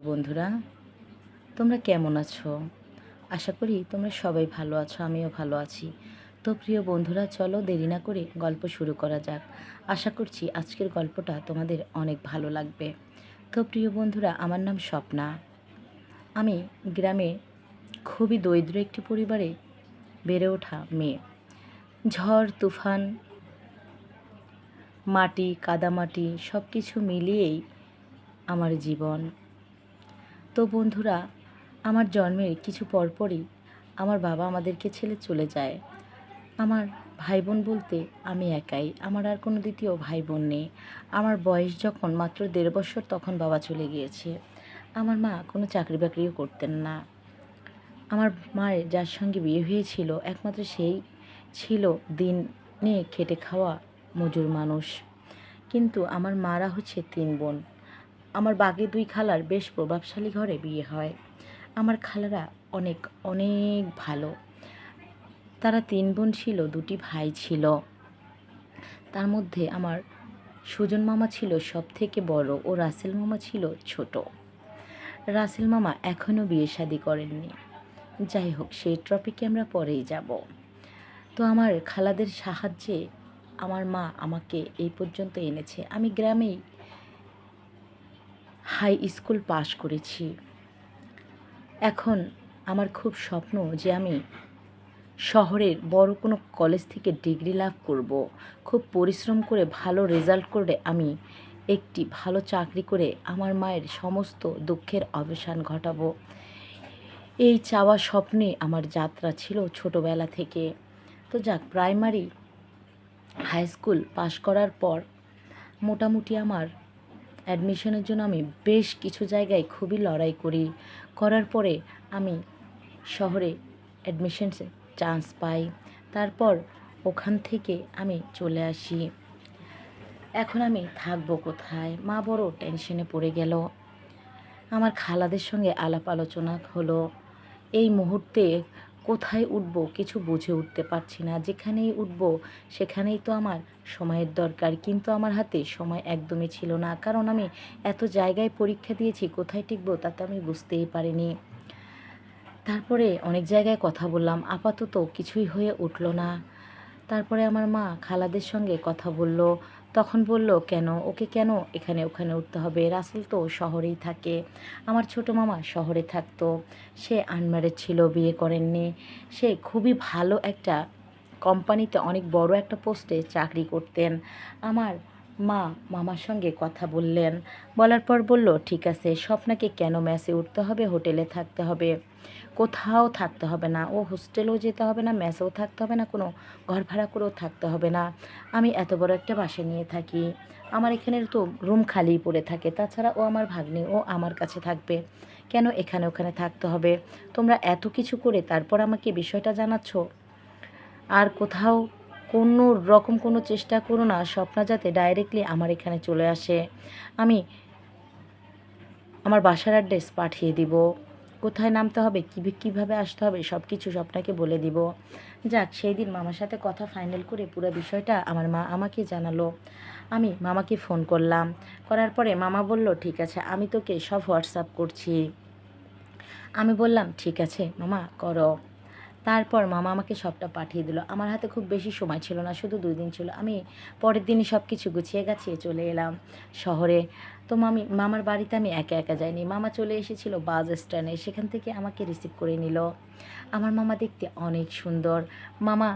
বন্ধুরা, তোমরা কেমন আছো? আশা করি তোমরা সবাই ভালো আছো, আমিও ভালো আছি। তো প্রিয় বন্ধুরা, চলো দেরি না করে গল্প শুরু করা যাক। আশা করছি আজকের গল্পটা তোমাদের অনেক ভালো লাগবে। তো প্রিয় বন্ধুরা, আমার নাম স্বপ্না। আমি গ্রামে খুবই দরিদ্র একটি পরিবারে বেড়ে ওঠা মেয়ে। ঝড় তুফান, মাটি কাদামাটি সব কিছু মিলিয়েই আমার জীবন। তো বন্ধুরা, আমার জন্মের কিছু পরপরই আমার বাবা আমাদেরকে ছেড়ে চলে যায়। আমার ভাই বোন বলতে আমি একাই, আমার আর কোনো দ্বিতীয় ভাই বোন নেই। আমার বয়স যখন মাত্র 1.5 বছর তখন বাবা চলে গিয়েছে। আমার মা কোনো চাকরি বাকরিও করতেন না। আমার মায়ের যার সঙ্গে বিয়ে হয়েছিল একমাত্র সেই ছিল দিনে খেটে খাওয়া মজুর মানুষ। কিন্তু আমার মারা হচ্ছে 3 বোন। আমার বাকি 2 খালার বেশ প্রভাবশালী ঘরে বিয়ে হয়। আমার খালারা অনেক অনেক ভালো। তারা 3 বোন ছিল, 2টি ভাই ছিল। তার মধ্যে আমার সুজন মামা ছিল সবথেকে বড় ও রাসেল মামা ছিল ছোট। রাসেল মামা এখনও বিয়ে শাদী করেননি। যাই হোক, সেই টপিকে আমরা পরেই যাব। তো আমার খালাদের সাহায্যে আমার মা আমাকে এই পর্যন্ত এনেছে। আমি গ্রামেই হাই স্কুল পাশ করেছি। এখন আমার খুব স্বপ্ন যে আমি শহরের বড় কোনো কলেজ থেকে ডিগ্রি লাভ করব। খুব পরিশ্রম করে ভালো রেজাল্ট করে আমি একটি ভালো চাকরি করে আমার মায়ের সমস্ত দুঃখের অবসান ঘটাবো। এই চাওয়া স্বপ্নে আমার যাত্রা ছিল ছোটবেলা থেকে। তো যাক, প্রাইমারি হাই স্কুল পাশ করার পর মোটামুটি আমার অ্যাডমিশনের জন্য আমি বেশ কিছু জায়গায় খুবই লড়াই করার পরে আমি শহরে অ্যাডমিশনসে চান্স পাই। তারপর ওখান থেকে আমি চলে আসি। এখন আমি থাকবো কোথায়? মা বড় টেনশনে পড়ে গেল। আমার খালাদের সঙ্গে আলাপ আলোচনা হলো। এই মুহূর্তে কোথায় উঠবো কিছু বুঝে উঠতে পারছি না। যেখানেই উঠবো সেখানেই তো আমার সময়ের দরকার, কিন্তু আমার হাতে সময় একদমই ছিল না। কারণ আমি এত জায়গায় পরীক্ষা দিয়েছি, কোথায় টিকবো তা তো আমি বুঝতেই পারিনি। তারপরে অনেক জায়গায় কথা বললাম, আপাতত কিছুই হয়ে উঠল না। তারপরে আমার মা খালাদের সঙ্গে কথা বলল। তখন বলল, কেন ওকে কেন এখানে ওখানে উঠতে হবে? রাসেল তো শহরেই থাকে। আমার ছোটো মামা শহরে থাকতো। সে আনম্যারেড ছিল, বিয়ে করেননি। সে খুবই ভালো একটা কোম্পানিতে অনেক বড় একটা পোস্টে চাকরি করতেন। আমার মা মামার সঙ্গে কথা বললেন। বলার পর বলল, ঠিক আছে, স্বপ্নাকে কেন মেসে উঠতে হবে, হোটেলে থাকতে হবে, কোথাও থাকতে হবে না, ও হোস্টেলেও যেতে হবে না, মেসেও থাকতে হবে না, কোনো ঘর ভাড়া করেও থাকতে হবে না। আমি এত বড় একটা বাসা নিয়ে থাকি, আমার এখানের তো রুম খালিই পড়ে থাকে। তাছাড়া ও আমার ভাগ্নি, ও আমার কাছে থাকবে, কেন এখানে ওখানে থাকতে হবে? তোমরা এত কিছু করে তারপর আমাকে বিষয়টা জানাচ্ছ। আর কোথাও কোনো রকম কোনো চেষ্টা করো না স্বপ্না যাতে ডাইরেক্টলি আমার এখানে চলে আসে। আমি আমার বাসার অ্যাড্রেস পাঠিয়ে দিব, কোথায় নামতে হবে, কীভাবে আসতে হবে সব কিছু স্বপ্নাকে বলে দিব। যাক, সেই দিন মামার সাথে কথা ফাইনাল করে পুরো বিষয়টা আমার মা আমাকে জানালো। আমি মামাকে ফোন করলাম। করার পরে মামা বলল, ঠিক আছে, আমি তোকে সব হোয়াটসঅ্যাপ করছি। আমি বললাম, ঠিক আছে মামা, করো। তারপর মামা আমাকে সবটা পাঠিয়ে দিল। আমার হাতে খুব বেশি সময় ছিল না, শুধু 2 দিন ছিল। আমি পরের দিনই সব কিছু গুছিয়ে গাছিয়ে চলে এলাম শহরে। তো মামার বাড়িতে আমি একা একা যাইনি, মামা চলে এসেছিল বাস স্ট্যান্ডে, সেখান থেকে আমাকে রিসিভ করে নিল। আমার মামা দেখতে অনেক সুন্দর। মামা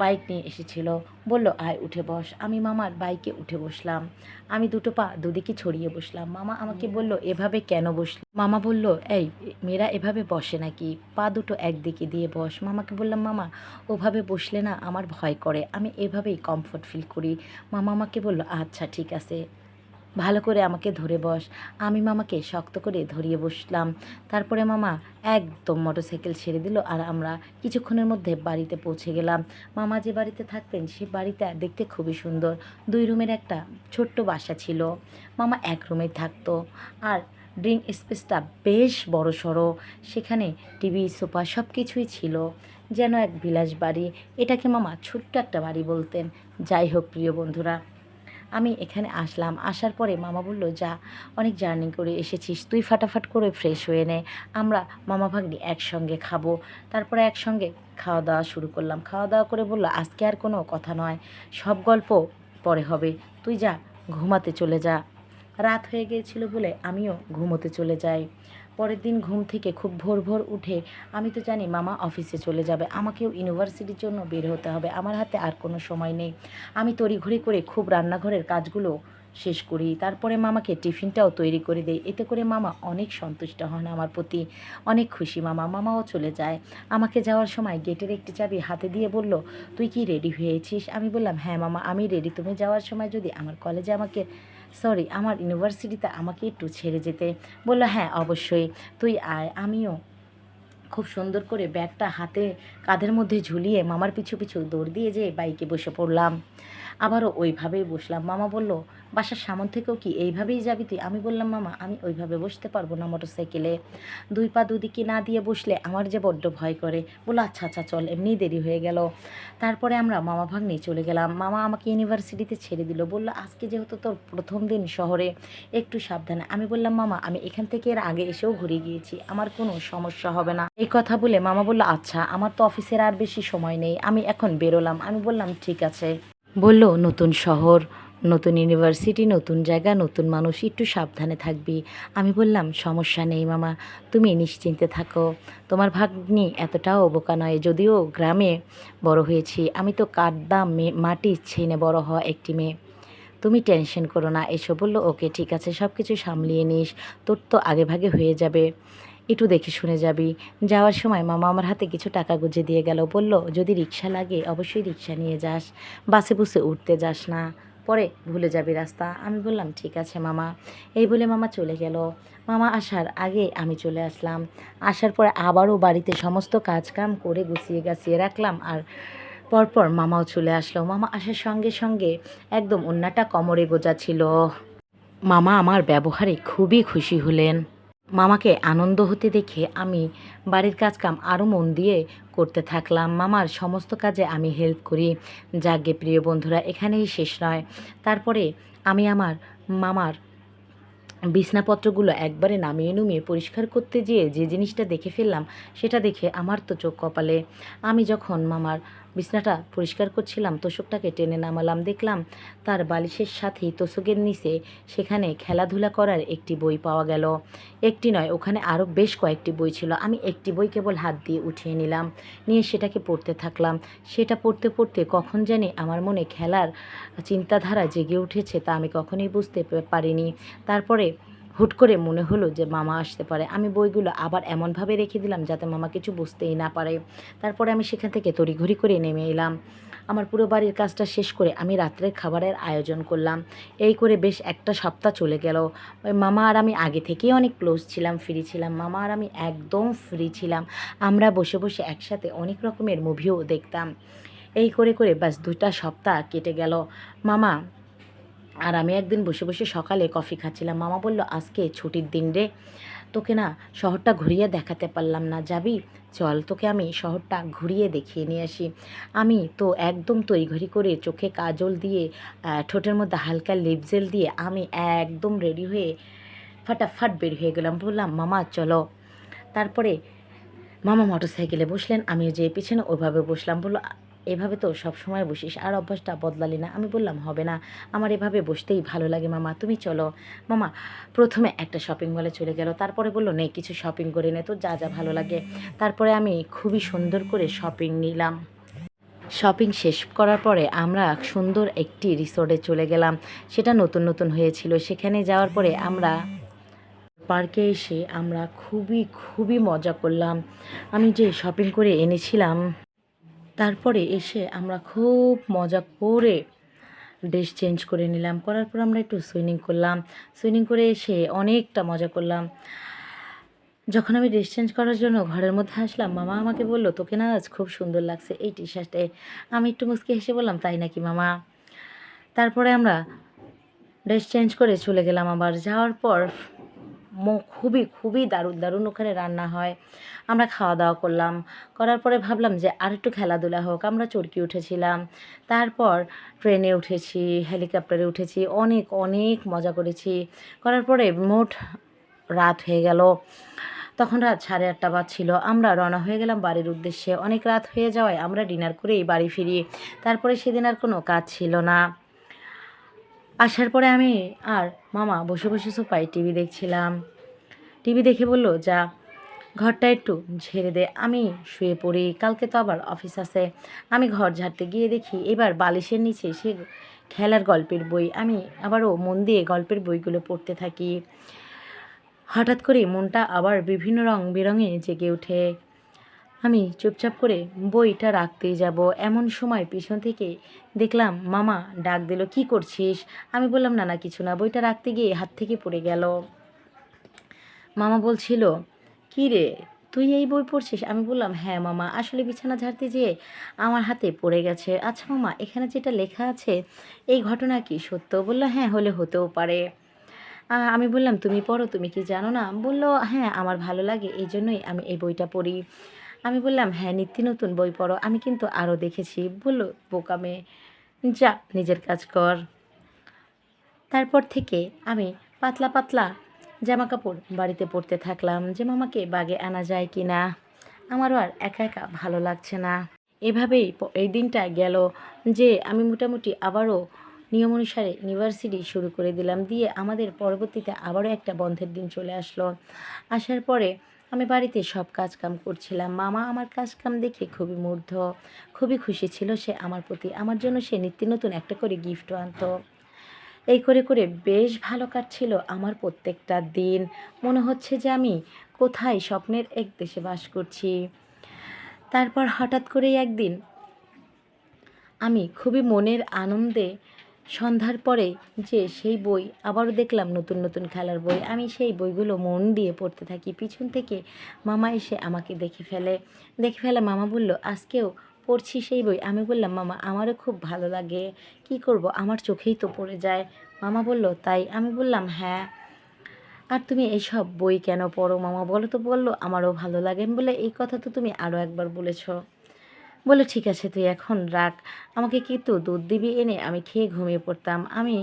বাইক নিয়ে এসেছিল, বলল, আয় উঠে বস। আমি মামার বাইকে উঠে বসলাম। আমি দুটো পা দুদিকে ছড়িয়ে বসলাম। মামা আমাকে বলল, এভাবে কেন বসলি? মামা বলল, এই মেয়েরা এভাবে বসে নাকি? পা দুটো একদিকে দিয়ে বস। মামাকে বললাম, মামা ওভাবে বসলে না আমার ভয় করে, আমি এভাবেই কমফোর্ট ফিল করি। মামা আমাকে বলল, আচ্ছা ঠিক আছে, ভালো করে আমাকে ধরে বস। আমি মামাকে শক্ত করে ধরিয়ে বসলাম। তারপরে মামা একদম মোটরসাইকেল ছেড়ে দিল, আর আমরা কিছুক্ষণের মধ্যে বাড়িতে পৌঁছে গেলাম। মামা যে বাড়িতে থাকতেন সেই বাড়িটা দেখতে খুবই সুন্দর। 2 রুমের একটা ছোট্ট বাসা ছিল। মামা 1 রুমেই থাকতো, আর ড্রিঙ্ক স্পেসটা বেশ বড় সড়ো। সেখানে টিভি, সোফা সব কিছুই ছিল, যেন এক বিলাস বাড়ি। এটাকে মামা ছোট্ট একটা বাড়ি বলতেন। যাই হোক প্রিয় বন্ধুরা, আমি এখানে আসলাম। আসার পরে মামা বলল, যা, অনেক জার্নি করে এসেছিস, তুই ফাটাফাট করে ফ্রেশ হয়ে নে, আমরা মামা ভাগ্নি একসঙ্গে খাবো। তারপরে একসঙ্গে খাওয়া দাওয়া শুরু করলাম। খাওয়া দাওয়া করে বলল, আজকে আর কোনো কথা নয়, সব গল্প পরে হবে, তুই যা, ঘুমাতে চলে যা। রাত হয়ে গিয়েছিল বলে আমিও ঘুমোতে চলে যাই। পরের দিন ঘুম থেকে খুব ভোর ভোর উঠে, আমি তো জানি মামা অফিসে চলে যাবে, আমাকেও ইউনিভার্সিটির জন্য বের হতে হবে, আমার হাতে আর কোনো সময় নেই। আমি তড়িঘড়ি করে খুব রান্নাঘরের কাজগুলো শেষ করি, তারপরে মামাকে টিফিনটাও তৈরি করে দেই। এতে করে মামা অনেক সন্তুষ্ট হন আমার প্রতি, অনেক খুশি মামাও চলে যায়। আমাকে যাওয়ার সময় গেটের একটি চাবি হাতে দিয়ে বলল, তুই কি রেডি হয়েছিস? আমি বললাম, হ্যাঁ মামা, আমি রেডি। তুমি যাওয়ার সময় যদি আমার কলেজে আমার ইউনিভার্সিটিতে আমাকে একটু ছেড়ে যেতে। বলল, হ্যাঁ অবশ্যই, তুই আয়। আমিও খুব সুন্দর করে ব্যাগটা হাতে কাঁধের মধ্যে ঝুলিয়ে মামার পিছু পিছু দৌড় দিয়ে যেয়ে বাইকে বসে পড়লাম। আবারও ওইভাবেই বসলাম। মামা বলল, বাসার সামন থেকেও কি এইভাবেই যাবি তুই? আমি বললাম, মামা আমি ওইভাবে বসতে পারবো না মোটরসাইকেলে, দুই পা দুদিকে না দিয়ে বসলে আমার যে বড্ড ভয় করে। বললো, আচ্ছা আচ্ছা চল, এমনিই দেরি হয়ে গেল। তারপরে আমরা মামা ভাগ্নি চলে গেলাম। মামা আমাকে ইউনিভার্সিটিতে ছেড়ে দিল, বলল, আজকে যেহেতু তোর প্রথম দিন শহরে, একটু সাবধানে। আমি বললাম, মামা আমি এখান থেকে এর আগে এসেও ঘুরে গিয়েছি, আমার কোনো সমস্যা হবে না। এই কথা বলে মামা বলল, আচ্ছা, আমার তো অফিসের আর বেশি সময় নেই, আমি এখন বেরোলাম। আমি বললাম, ঠিক আছে। বলল, নতুন শহর, নতুন ইউনিভার্সিটি, নতুন জায়গা, নতুন মানুষ, একটু সাবধানে থাকবি। আমি বললাম, সমস্যা নেই মামা, তুমি নিশ্চিন্তে থাকো, তোমার ভাগ্নি এতটাও বোকা নয়, যদিও গ্রামে বড় হয়েছি, আমি তো কাদা মাটি ছেনে বড় হওয়া একটি মেয়ে, তুমি টেনশন করো না। এসো। বললো, ওকে ঠিক আছে, সব কিছু সামলিয়ে নিস, তোর তো আগে ভাগে হয়ে যাবে, একটু দেখে শুনে যাবি। যাওয়ার সময় মামা আমার হাতে কিছু টাকা গুঁজে দিয়ে গেল, বলল, যদি রিক্সা লাগে অবশ্যই রিক্সা নিয়ে যাস, বাসে বুসে উঠতে যাস না, পরে ভুলে যাবি রাস্তা। আমি বললাম, ঠিক আছে মামা। এই বলে মামা চলে গেল। মামা আসার আগে আমি চলে আসলাম। আসার পরে আবারও বাড়িতে সমস্ত কাজ কাম করে গুছিয়ে গাছিয়ে রাখলাম। আর পরপর মামাও চলে আসলো। মামা আসার সঙ্গে সঙ্গে একদম ওড়নাটা কোমরে গোজা ছিল। মামা আমার ব্যবহারে খুবই খুশি হলেন। মামাকে আনন্দ হতে দেখে আমি বাড়ির কাজকাম আরও মন দিয়ে করতে থাকলাম। মামার সমস্ত কাজে আমি হেল্প করি। যাকগে প্রিয় বন্ধুরা, এখানেই শেষ নয়। তারপরে আমি আমার মামার বিছনাপত্রগুলো একবারে নামিয়ে নুমিয়ে পরিষ্কার করতে যেয়ে যে জিনিসটা দেখে ফেললাম, সেটা দেখে আমার তো চোখ কপালে। আমি যখন মামার বিছনাটা পরিষ্কার করছিলাম, তোশকটাকে টেনে নামালাম, দেখলাম তার বালিশের সাথেই তোশকের নিচে সেখানে খেলাধুলা করার একটি বই পাওয়া গেল। একটি নয়, ওখানে আরও বেশ কয়েকটি বই ছিল। আমি একটি বই কেবল হাত দিয়ে উঠিয়ে নিলাম, নিয়ে সেটাকে পড়তে থাকলাম। সেটা পড়তে পড়তে কখন জানি আমার মনে খেলার চিন্তাধারা জেগে উঠেছে, তা আমি কখনোই বুঝতে পারিনি। তারপরে হুট করে মনে হলো যে মামা আসতে পারে। আমি বইগুলো আবার এমনভাবে রেখে দিলাম যাতে মামা কিছু বুঝতেই না পারে। তারপরে আমি সেখান থেকে তড়িঘড়ি করে নেমে এলাম। আমার পুরো বাড়ির কাজটা শেষ করে আমি রাত্রের খাবারের আয়োজন করলাম। এই করে বেশ একটা সপ্তাহ চলে গেল। ওই মামা আর আমি আগে থেকেই অনেক ক্লোজ ছিলাম, ফ্রি ছিলাম। মামা আর আমি একদম ফ্রি ছিলাম। আমরা বসে বসে একসাথে অনেক রকমের মুভিও দেখতাম। এই করে করে ব্যাস 2টা সপ্তাহ কেটে গেল। মামা আর আমি একদিন বসে বসে সকালে কফি খাচ্ছিলাম। মামা বলল, আজকে ছুটির দিন রে, তোকে না শহরটা ঘুরিয়ে দেখাতে পারলাম না, যাবি? চল, তোকে আমি শহরটা ঘুরিয়ে দেখিয়ে নিয়ে আসি। আমি তো একদম তড়িঘড়ি করে চোখে কাজল দিয়ে, ঠোঁটের মধ্যে হালকা লিপ জেল দিয়ে আমি একদম রেডি হয়ে ফাটাফাট বের হয়ে গেলাম। বললাম, মামা চলো। তারপরে মামা মোটরসাইকেলে বসলেন, আমিও যেয়ে পিছনে ওইভাবে বসলাম। বললো, এভাবে তো সব সময় বসিস, আর অভ্যাসটা বদলালি না? আমি বললাম, হবে না, আমার এভাবে বসতেই ভালো লাগে মামা, তুমি চলো। মামা প্রথমে একটা শপিং মলে চলে গেল, তারপরে বললো, নে কিছু শপিং করে নে, তোর যা যা ভালো লাগে। তারপরে আমি খুবই সুন্দর করে শপিং নিলাম। শপিং শেষ করার পরে আমরা সুন্দর একটি রিসোর্টে চলে গেলাম। সেটা নতুন নতুন হয়েছিল। সেখানে যাওয়ার পরে আমরা পার্কে এসে আমরা খুবই খুবই মজা করলাম। আমি যে শপিং করে এনেছিলাম, তারপরে এসে আমরা খুব মজা করে ড্রেস চেঞ্জ করে নিলাম। করার পর আমরা একটু সুইমিং করলাম। সুইমিং করে এসে অনেকটা মজা করলাম। যখন আমি ড্রেস চেঞ্জ করার জন্য ঘরের মধ্যে আসলাম, মামা আমাকে বলল, তোকে না আজ খুব সুন্দর লাগছে এই টি শার্টে। আমি একটু মুচকি হেসে বললাম, তাই নাকি মামা? তারপরে আমরা ড্রেস চেঞ্জ করে চলে গেলাম। আবার যাওয়ার পর খুবই খুবই দারুণ দারুণ ওখানে রান্না হয়। আমরা খাওয়া দাওয়া করলাম, করার পরে ভাবলাম যে আরেকটু খেলাধুলা হোক। আমরা চরকি উঠেছিলাম, তারপর ট্রেনে উঠেছি, হেলিকপ্টারে উঠেছি, অনেক অনেক মজা করেছি। করার পরে মোট রাত হয়ে গেল। তখন রাত 8:30 বাজছিল। আমরা রওনা হয়ে গেলাম বাড়ির উদ্দেশ্যে। অনেক রাত হয়ে যাওয়ায় আমরা ডিনার করেই বাড়ি ফিরি। তারপরে সেদিন আর কোনো কাজ ছিল না। আসার পরে আমি আর মামা বসে বসে সোফায় টিভি দেখছিলাম। টিভি দেখে বলল, যা ঘরটা একটু ঝেড়ে দে, আমি শুয়ে পড়ি, কালকে তো আবার অফিস আছে। আমি ঘর ঝাড়তে গিয়ে দেখি এবার বালিশের নিচে সে খেলার গল্পের বই। আমি আবারও মন দিয়ে গল্পের বইগুলো পড়তে থাকি। হঠাৎ করে মনটা আবার বিভিন্ন রং বেরঙে জেগে ওঠে। আমি চুপচাপ করে বইটা রাখতেই যাব, এমন সময় পিছন থেকে দেখলাম মামা ডাক দিল, কি করছিস? আমি বললাম, না না কিছু না, বইটা রাখতে গিয়ে হাত থেকে পড়ে গেল। মামা বলছিল, কি রে, তুই এই বই পড়ছিস? আমি বললাম, হ্যাঁ মামা, আসলে বিছানা ঝাড়তে যেয়ে আমার হাতে পড়ে গেছে। আচ্ছা মামা, এখানে যেটা লেখা আছে এই ঘটনা কি সত্য? বললো, হ্যাঁ, হলে হতেও পারে। আমি বললাম, তুমি পড়ো, তুমি কি জানো না? বললো, হ্যাঁ, আমার ভালো লাগে, এই জন্যই আমি এই বইটা পড়ি। আমি বললাম, হ্যাঁ, নিত্য নতুন বই পড়ো, আমি কিন্তু আরও দেখেছি। বললো, বোকা মেয়ে, যা নিজের কাজ কর। তারপর থেকে আমি পাতলা পাতলা জামা কাপড় বাড়িতে পরতে থাকলাম, যে মামাকে বাগে আনা যায় কি না। আমারও আর একা একা ভালো লাগছে না। এভাবেই এই দিনটা গেল, যে আমি মোটামুটি আবারও নিয়ম অনুসারে ইউনিভার্সিটি শুরু করে দিলাম। দিয়ে আমাদের পরবর্তীতে আবারও একটা বন্ধের দিন চলে আসলো। আসার পরে আমি বাড়িতে সব কাজকাম করছিলাম। মামা আমার কাজকাম দেখে খুবই মুগ্ধ, খুবই খুশি ছিল সে আমার প্রতি। আমার জন্য সে নিত্য নতুন একটা করে গিফটও আনতো। এই করে করে বেশ ভালো কাটছিল আমার প্রত্যেকটা দিন। মনে হচ্ছে যে আমি কোথায় স্বপ্নের এক দেশে বাস করছি। তারপর হঠাৎ করেই একদিন আমি খুবই মনের আনন্দে সন্ধ্যার পরে যে সেই বই আবারও দেখলাম, নতুন নতুন খেলার বই। আমি সেই বইগুলো মন দিয়ে পড়তে থাকি। পিছন থেকে মামা এসে আমাকে দেখে ফেলে মামা বলল, আজকেও পড়ছি সেই বই? আমি বললাম, মামা আমারও খুব ভালো লাগে, কি করব, আমার চোখেই তো পড়ে যায়। মামা বলল, তাই? আমি বললাম, হ্যাঁ। আর তুমি এইসব বই কেন পড়ো মামা, বলো তো? বললো, আমারও ভালো লাগে। আমি বলে, এই কথা তো তুমি আরও একবার বলেছো। বললো, ঠিক আছে, তুই এখন রাখ, আমাকে কিন্তু দুধ দিবি এনে, আমি খেয়ে ঘুমিয়ে পড়তাম। আমি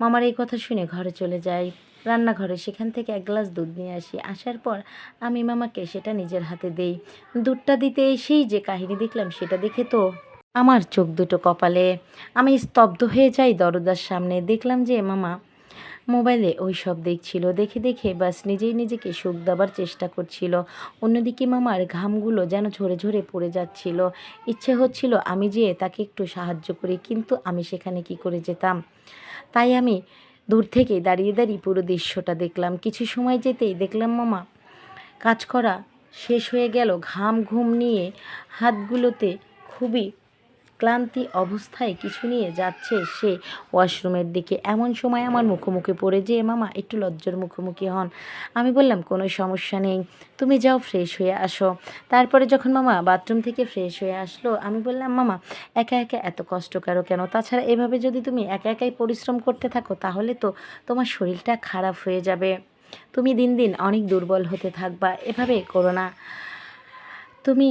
মামার এই কথা শুনে ঘরে চলে যাই, রান্নাঘরে, সেখান থেকে এক গ্লাস দুধ নিয়ে আসি। আসার পর আমি মামাকে সেটা নিজের হাতে দেই। দুধটা দিতে এসেই যে কাহিনী দেখলাম সেটা দেখে তো আমার চোখ দুটো কপালে। আমি স্তব্ধ হয়ে যাই দরজার সামনে। দেখলাম যে মামা মোবাইলে ওই সব দেখছিল। দেখে দেখে বাস নিজেই নিজেকে সুখ দেবার চেষ্টা করছিল। অন্যদিকে মামার ঘামগুলো যেন ঝরে ঝরে পড়ে যাচ্ছিল। ইচ্ছে হচ্ছিল আমি যেয়ে তাকে একটু সাহায্য করি, কিন্তু আমি সেখানে কি করে যেতাম? তাই আমি দূর থেকে দাঁড়িয়ে দাঁড়িয়ে পুরো দৃশ্যটা দেখলাম। কিছু সময় যেতেই দেখলাম মামা কাজ করা শেষ হয়ে গেল, ঘুম নিয়ে হাতগুলোতে খুবই ক্লান্তি অবস্থায় কিছু নিয়ে যাচ্ছে সে ওয়াশরুমের দিকে। এমন সময় আমার মুখোমুখি পড়ে, যে মামা একটু লজ্জার মুখোমুখি হন। আমি বললাম, কোনো সমস্যা নেই, তুমি যাও ফ্রেশ হয়ে আসো। তারপরে যখন মামা বাথরুম থেকে ফ্রেশ হয়ে আসলো, আমি বললাম, মামা একা একা এত কষ্ট করো কেন? তাছাড়া এভাবে যদি তুমি একা একাই পরিশ্রম করতে থাকো তাহলে তো তোমার শরীরটা খারাপ হয়ে যাবে, তুমি দিন দিন অনেক দুর্বল হতে থাকবা। এভাবে করো না। তুমি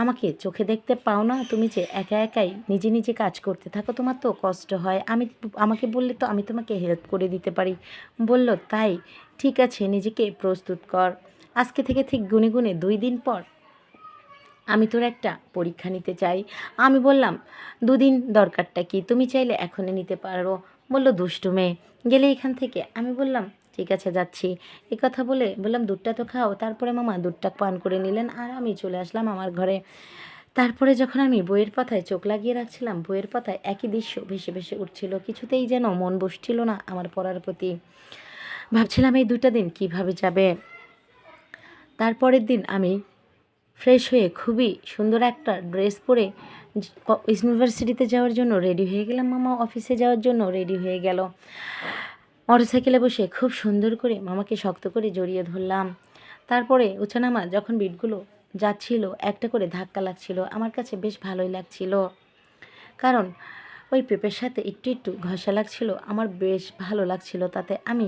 আমাকে চোখে দেখতে পাও না? তুমি যে একা একাই নিজে নিজে কাজ করতে থাকো, তোমার তো কষ্ট হয়। আমাকে বললে তো আমি তোমাকে হেল্প করে দিতে পারি। বলল, তাই? ঠিক আছে, নিজেকে প্রস্তুত কর। আজকে থেকে ঠিক গুনে গুনে 2 দিন পর আমি তোর একটা পরীক্ষা নিতে চাই। আমি বললাম, 2 দিন দরকারটা কি? তুমি চাইলে এখনই নিতে পারো। বলল, দুষ্টু মেয়ে, গেলে এখান থেকে। আমি বললাম, ঠিক আছে, যাচ্ছি। এ কথা বলে বললাম, দুধটা তো খাও। তারপরে মামা দুধটা পান করে নিলেন, আর আমি চলে আসলাম আমার ঘরে। তারপরে যখন আমি বইয়ের পাতায় চোখ লাগিয়ে রাখছিলাম, বইয়ের পাতায় একই দৃশ্য ভেসে ভেসে উঠছিল। কিছুতেই যেন মন বসছিল না আমার পড়ার প্রতি। ভাবছিলাম এই 2টা দিন কিভাবে যাবে। তারপরের দিন আমি ফ্রেশ হয়ে খুবই সুন্দর একটা ড্রেস পরে ইউনিভার্সিটিতে যাওয়ার জন্য রেডি হয়ে গেলাম। মামা অফিসে যাওয়ার জন্য রেডি হয়ে গেল। মোটরসাইকেলে বসে খুব সুন্দর করে মামাকে শক্ত করে জড়িয়ে ধরলাম। তারপরে উঠানামা যখন বিটগুলো যাচ্ছিল, একটা করে ধাক্কা লাগছিল, আমার কাছে বেশ ভালোই লাগছিল। কারণ ওই পেঁপের সাথে একটু একটু ঘষা লাগছিল, আমার বেশ ভালো লাগছিল তাতে। আমি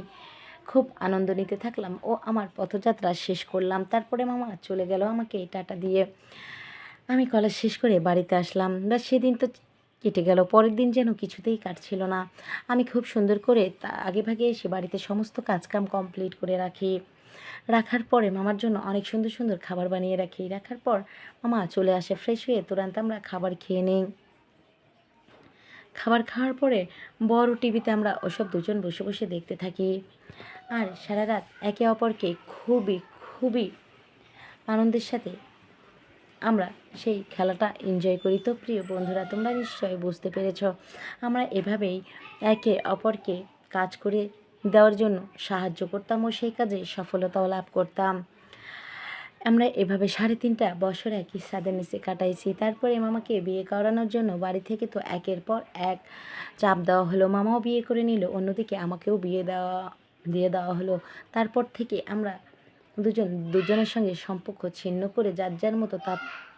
খুব আনন্দ নিতে থাকলাম ও আমার পথযাত্রা শেষ করলাম। তারপরে মামা চলে গেল আমাকে টাটা দিয়ে। আমি কলেজ শেষ করে বাড়িতে আসলাম। বা সেদিন তো কেটে গেল, পরের দিন যেন কিছুতেই কাটছিল না। আমি খুব সুন্দর করে আগেভাগে এসে বাড়িতে সমস্ত কাজকাম কমপ্লিট করে রাখি। রাখার পরে মামার জন্য অনেক সুন্দর সুন্দর খাবার বানিয়ে রাখি। রাখার পর মামা চলে আসে, ফ্রেশ হয়ে তুরন্ত আমরা খাবার খেয়ে নিই। খাবার খাওয়ার পরে বড় টিভিতে আমরা ওসব দুজন বসে বসে দেখতে থাকি। আর সারা রাত একে অপরকে খুবই খুবই আনন্দের সাথে আমরা সেই খেলাটা এনজয় করি। তো প্রিয় বন্ধুরা, তোমরা নিশ্চয়ই বুঝতে পেরেছ, আমরা এভাবেই একে অপরকে কাজ করে দেওয়ার জন্য সাহায্য করতাম ও সেই কাজে সফলতাও লাভ করতাম। আমরা এভাবে 3.5 বছর একই ছাদের নিচে কাটাইছি। তারপরে মামাকে বিয়ে করানোর জন্য বাড়ি থেকে তো একের পর এক চাপ দেওয়া হলো। মামাও বিয়ে করে নিল, অন্যদিকে আমাকেও দিয়ে দেওয়া হলো। তারপর থেকে আমরা দুজনের সঙ্গে সম্পর্ক ছিন্ন করে যার যার মতো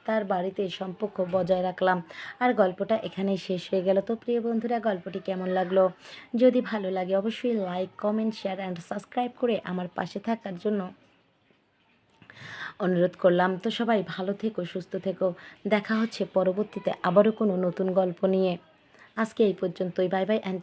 তার বাড়িতে সম্পর্ক বজায় রাখলাম। আর গল্পটা এখানেই শেষ হয়ে গেল। তো প্রিয় বন্ধুরা, গল্পটি কেমন লাগলো? যদি ভালো লাগে অবশ্যই like, comment, share and subscribe করে আমার পাশে থাকার জন্য অনুরোধ করলাম। তো সবাই ভালো থেকো, সুস্থ থেকো। দেখা হচ্ছে পরবর্তীতে আবারও কোনো নতুন গল্প নিয়ে। আজকে এই পর্যন্তই। Bye bye and